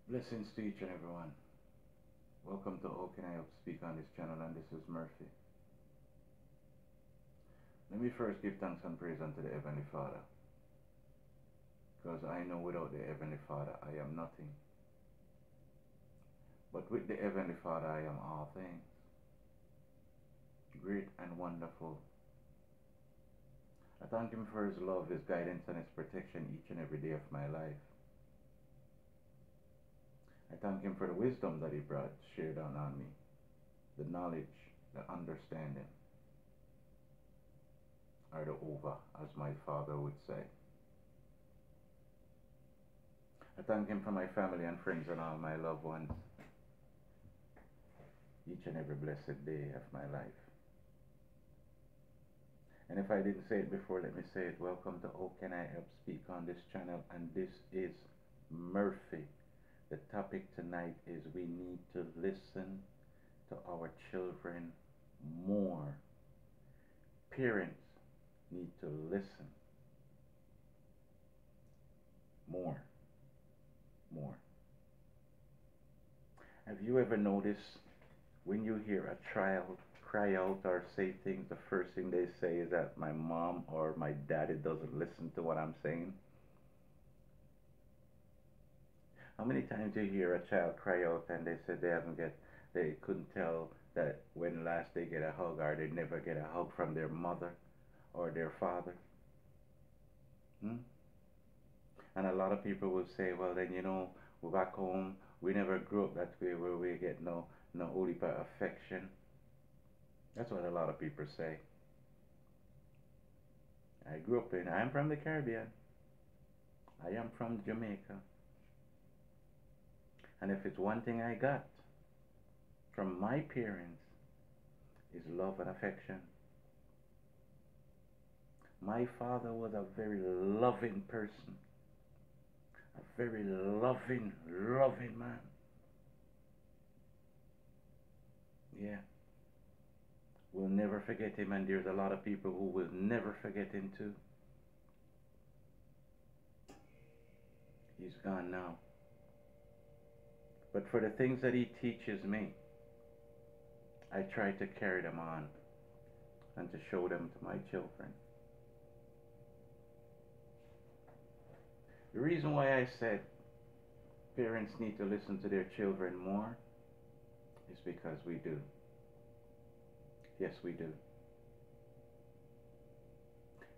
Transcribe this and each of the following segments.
Blessings to each and everyone. Welcome to How Can I Help Speak on this channel, and this is Murphy. Let me first give thanks and praise unto the Heavenly Father, because I know without the Heavenly Father I am nothing. But with the Heavenly Father I am all things, great and wonderful. I thank Him for His love, His guidance, and His protection each and every day of my life. I thank Him for the wisdom that He brought, shared on me, the knowledge, the understanding, or the over, as my father would say. I thank Him for my family and friends and all my loved ones, each and every blessed day of my life. And if I didn't say it before, let me say it. Welcome to How Can I Help Speak on this channel, and this is Murphy. The topic tonight is we need to listen to our children more. Parents need to listen more. Have you ever noticed when you hear a child cry out or say things, the first thing they say is that my mom or my daddy doesn't listen to what I'm saying? How many times you hear a child cry out and they said they couldn't tell that when last they get a hug, or they never get a hug from their mother or their father? Hmm? And a lot of people will say, well then, we're back home, we never grew up that way where we get no holy affection. That's what a lot of people say. I'm from the Caribbean. I am from Jamaica. And if it's one thing I got from my parents is love and affection. My father was a very loving person. A very loving man. Yeah. We'll never forget him, and there's a lot of people who will never forget him too. He's gone now. But for the things that he teaches me, I try to carry them on and to show them to my children. The reason why I said parents need to listen to their children more is because we do. Yes, we do.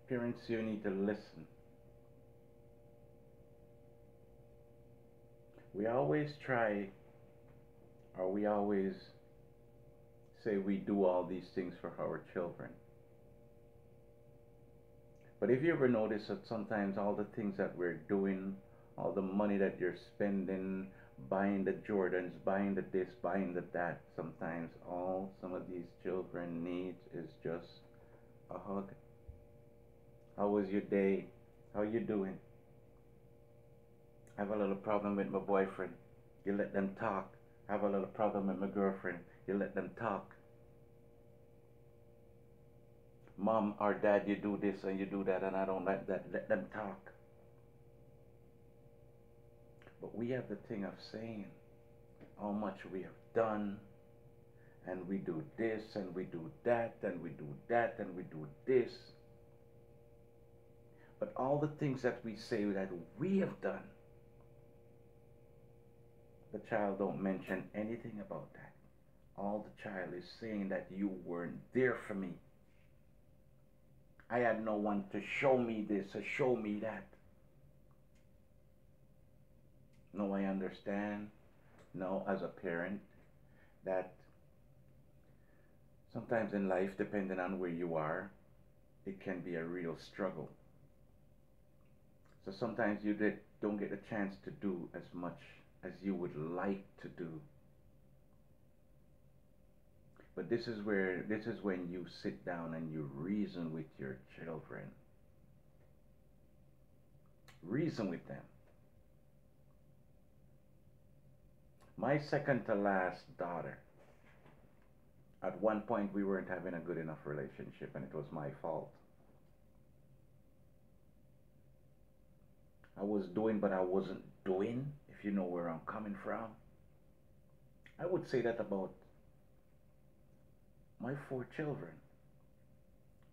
Parents, you need to listen. We always say we do all these things for our children. But if you ever notice that sometimes all the things that we're doing, all the money that you're spending, buying the Jordans, buying the this, buying the that, sometimes all some of these children need is just a hug. How was your day? How you doing? I have a little problem with my boyfriend. You let them talk. I have a little problem with my girlfriend. You let them talk. Mom or dad, you do this and you do that, and I don't like that. Let them talk. But we have the thing of saying how much we have done, and we do this and we do that and we do that and we do this. But all the things that we say that we have done, the child don't mention anything about that. All the child is saying that you weren't there for me. I had no one to show me this or show me that. No, I understand. No, as a parent, that sometimes in life, depending on where you are, it can be a real struggle. So sometimes you don't get a chance to do as much as you would like to do. But this is when you sit down and you reason with your children. Reason with them. My second to last daughter, at one point we weren't having a good enough relationship, and it was my fault. I was doing, but I wasn't doing, if if you know where I'm coming from. I would say that about my four children.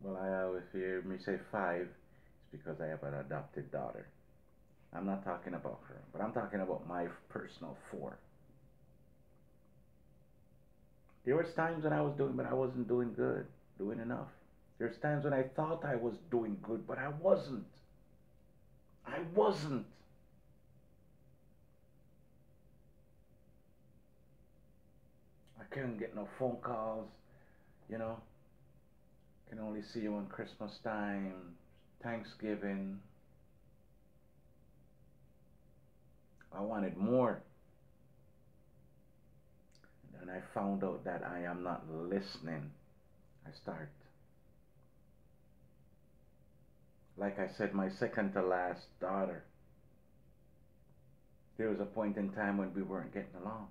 Well, I always hear me say five, it's because I have an adopted daughter. I'm not talking about her, but I'm talking about my personal four. There was times when I was doing, but I wasn't doing good, doing enough. There's times when I thought I was doing good, but I wasn't. I wasn't. I couldn't get no phone calls, you know. Can only see you on Christmas time, Thanksgiving. I wanted more. And I found out that I am not listening. I start, like I said, my second to last daughter. There was a point in time when we weren't getting along.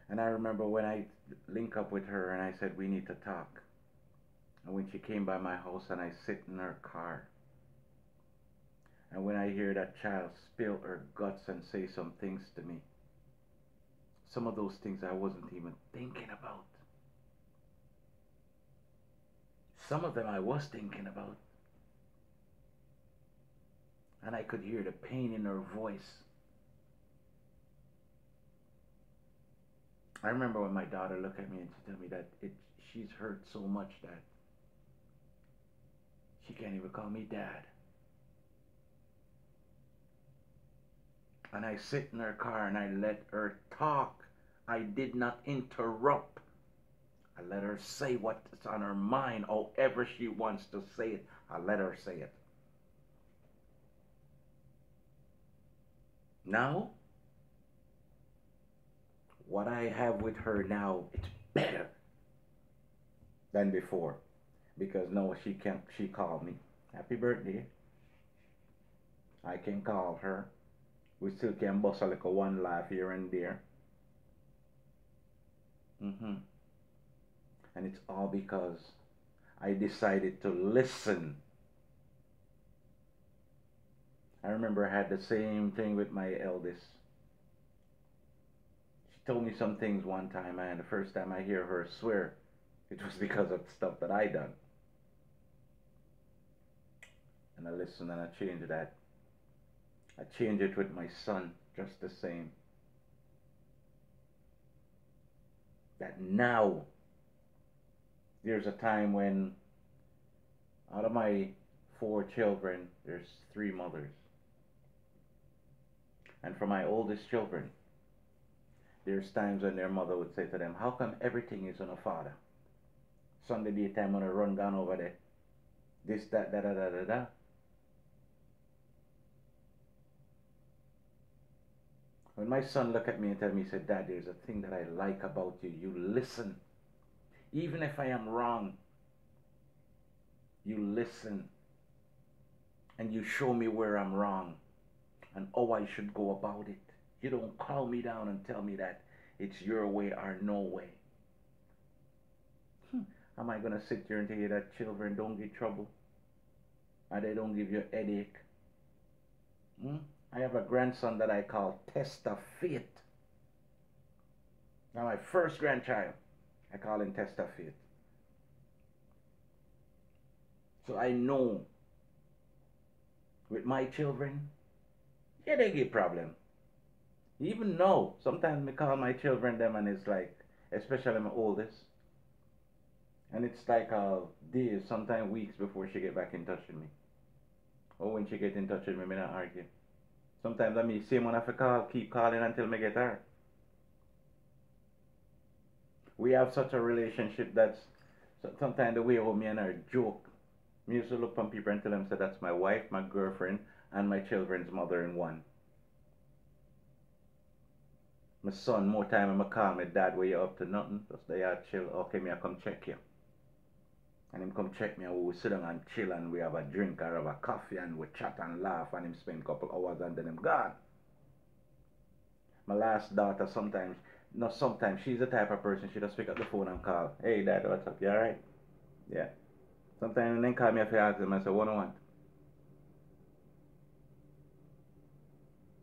And I remember when I link up with her and I said, we need to talk. And when she came by my house and I sit in her car. And when I hear that child spill her guts and say some things to me, some of those things I wasn't even thinking about. Some of them I was thinking about. And I could hear the pain in her voice. I remember when my daughter looked at me and she told me that she's hurt so much that she can't even call me dad. And I sit in her car and I let her talk. I did not interrupt. I let her say what's on her mind, however she wants to say it. I let her say it. Now, what I have with her now, it's better than before. Because now she called me. Happy birthday. I can call her. We still can bust a little one laugh here and there. And it's all because I decided to listen. I remember I had the same thing with my eldest. She told me some things one time, and the first time I hear her swear, it was because of stuff that I done. And I listened and I changed that. I changed it with my son, just the same. That now, there's a time when out of my four children, there's three mothers. And for my oldest children, there's times when their mother would say to them, how come everything is on a father? Sunday daytime when I run down over there, this, that, da, da, da, da, da. When my son looked at me and told me, he said, Dad, there's a thing that I like about you. You listen. Even if I am wrong, you listen. And you show me where I'm wrong and how I should go about it. You don't call me down and tell me that it's your way or no way. Am I going to sit here and tell you that children don't get trouble? And they don't give you a headache? I have a grandson that I call Test of Faith. Now my first grandchild, I call him Test of Faith. So I know with my children, yeah, they get problem. Even now, sometimes I call my children them and it's like, especially my oldest, and it's like days, sometimes weeks before she get back in touch with me. Or when she get in touch with me, I not argue. Sometimes I mean, same one I have to call, keep calling until I get her. We have such a relationship that's sometimes the way how me and her joke. Me used to look from people and tell them, say that's my wife, my girlfriend, and my children's mother in one. My son, more time I'ma call me, Dad, where you up to? Nothing. Just they are chill. Okay, me I come check you. And him come check me and we sit down and chill and we have a drink or have a coffee and we chat and laugh and him spend a couple hours and then him gone. My last daughter sometimes, not sometimes, she's the type of person, she just pick up the phone and call. Hey Dad, what's up? You alright? Yeah. Sometimes they call me if I ask them, I say, what do you want?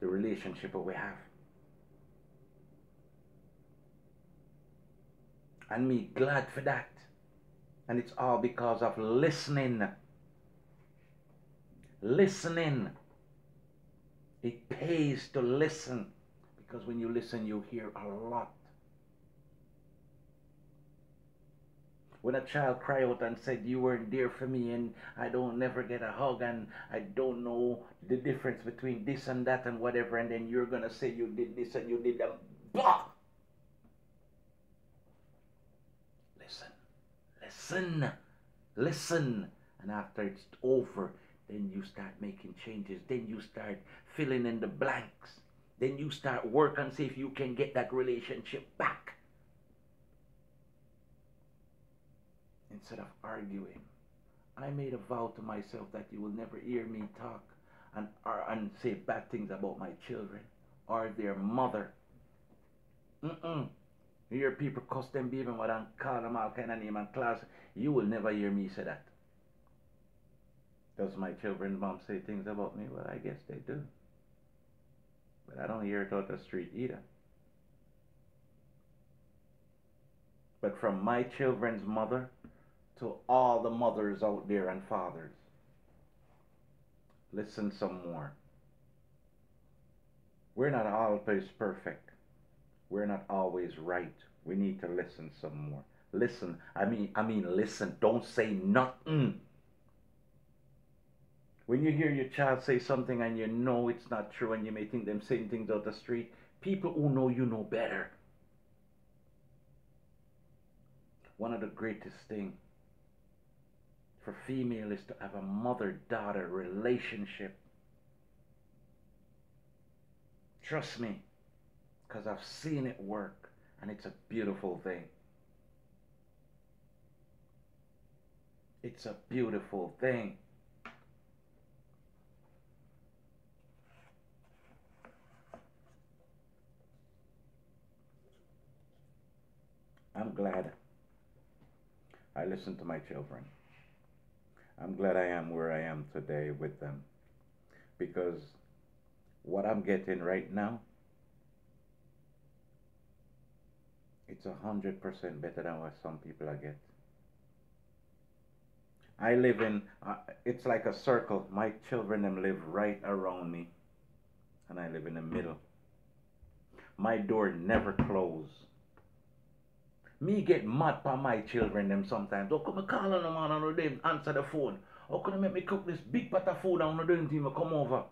the relationship that we have. And me glad for that. And it's all because of listening. Listening. It pays to listen. Because when you listen, you hear a lot. When a child cried out and said, you weren't there for me and I don't never get a hug and I don't know the difference between this and that and whatever, and then you're going to say you did this and you did that. Blah! Listen. Listen. Listen. And after it's over, then you start making changes. Then you start filling in the blanks. Then you start work and see if you can get that relationship back. Instead of arguing. I made a vow to myself that you will never hear me talk and say bad things about my children or their mother. You hear people cuss them baby mother and call them all kind of name and class. You will never hear me say that. Does my children's mom say things about me? Well, I guess they do. But I don't hear it out the street either. But from my children's mother to all the mothers out there and fathers, listen some more. We're not always perfect. We're not always right. We need to listen some more. Listen. I mean listen. Don't say nothing. When you hear your child say something and you know it's not true and you may think them saying things out the street, people who know you know better. One of the greatest things for female is to have a mother-daughter relationship. Trust me, because I've seen it work and it's a beautiful thing. It's a beautiful thing. I'm glad I listened to my children. I'm glad I am where I am today with them. Because what I'm getting right now, it's 100% better than what some people are getting. I live in, it's like a circle. My children them live right around me. And I live in the middle. My door never closed. Me get mad for my children them sometimes. How come I call on them and they answer the phone? How come I make me cook this big pot of food and they don't even come over?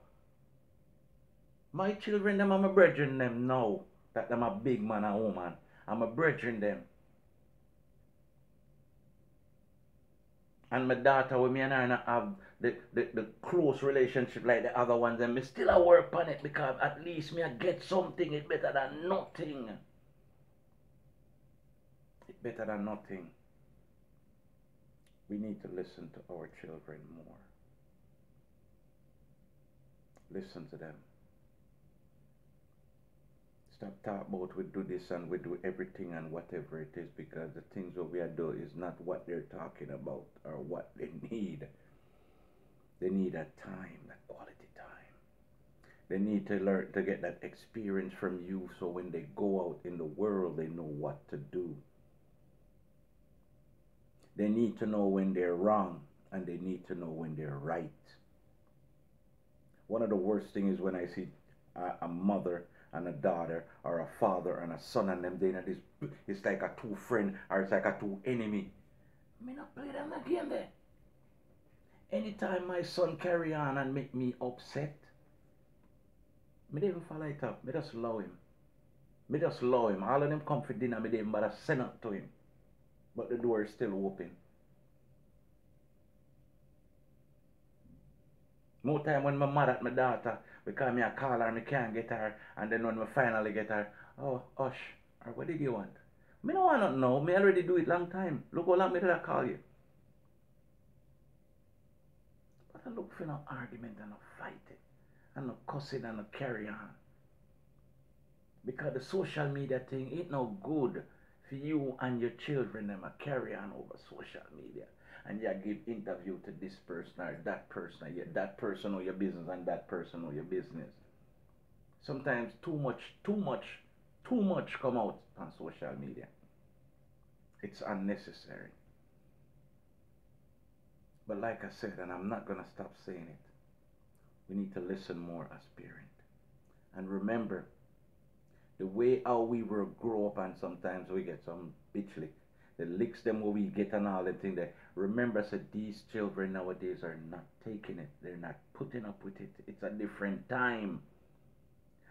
My children them, I'm a brethren them now. That them a big man and woman. I'm a brethren them. And my daughter with me and her not have the close relationship like the other ones, and me still a work on it because at least me I get something. It's better than nothing. It's better than nothing. We need to listen to our children more. Listen to them. Stop talking about we do this and we do everything and whatever it is, because the things that we are doing is not what they're talking about or what they need. They need that time, that quality time. They need to learn to get that experience from you so when they go out in the world they know what to do. They need to know when they're wrong and they need to know when they're right. One of the worst things is when I see a mother and a daughter or a father and a son and them doing this. It's like a two friend or it's like a two enemy. Me not play them again there. Anytime my son carry on and make me upset, me don't even follow it up. Me just love him. Me just love him. All of them come for dinner, me didn't bother send up to him. But the door is still open. More time when I'm mad at my daughter because me I call her, me can't get her, and then when me finally get her, oh, hush, or what did you want? Me no want nothing now. Me already do it long time. Look how long me did I call you. But I look for no argument and no fighting, and no cussing and no carry on. Because the social media thing ain't no good for you and your children them a carry on over social media. And you give interview to this person or that person, that person know your business and that person know your business. Sometimes too much come out on social media. It's unnecessary. But like I said, and I'm not gonna stop saying it, we need to listen more as parents. And remember, the way how we were grow up and sometimes we get some bitch lick. The licks them where we get and all the thing that remember said these children nowadays are not taking it. They're not putting up with it. It's a different time.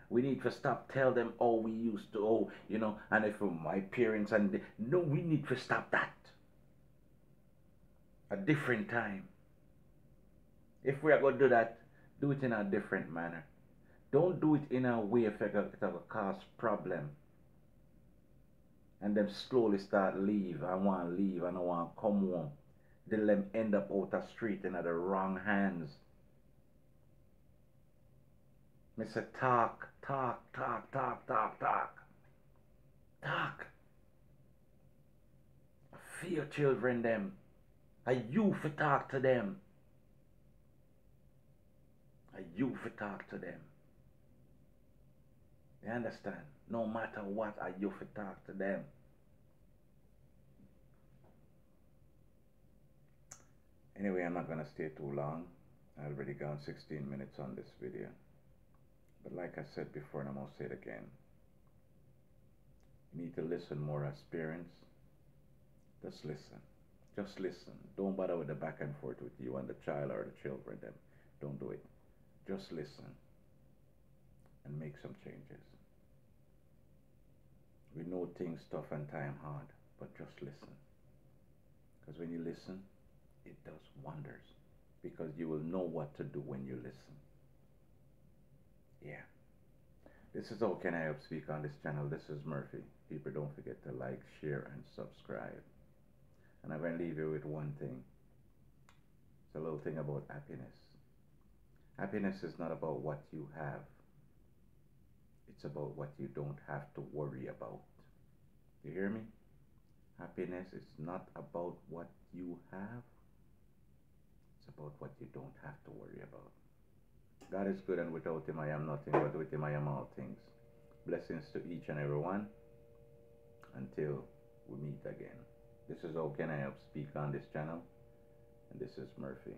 We need to stop tell them oh we used to oh and if my parents and no we need to stop that. A different time. If we are going to do that, do it in a different manner. Don't do it in a way if it will cause problem. And them slowly start leave. I want to leave. I don't want to come home. Then them end up out the street in the wrong hands. Me say talk, talk, talk, talk, talk, talk. Talk. For your children them. A you for talk to them. A you for talk to them. You understand? No matter what, I you for talk to them. Anyway, I'm not gonna stay too long. I already gone 16 minutes on this video. But like I said before, and I'm gonna say it again. You need to listen more as parents. Just listen. Just listen. Don't bother with the back and forth with you and the child or the children. Them. Don't do it. Just listen and make some changes. We know things tough and time hard, but just listen. Because when you listen, it does wonders. Because you will know what to do when you listen. Yeah. This is How Can I Help Speak on this channel. This is Murphy. People, don't forget to like, share, and subscribe. And I'm going to leave you with one thing. It's a little thing about happiness. Happiness is not about what you have. It's about what you don't have to worry about. You hear me? Happiness is not about what you have. It's about what you don't have to worry about. God is good, and without him I am nothing, but with him I am all things. Blessings to each and every one. Until we meet again. This is How Can I Help Speak on this channel. And this is Murphy.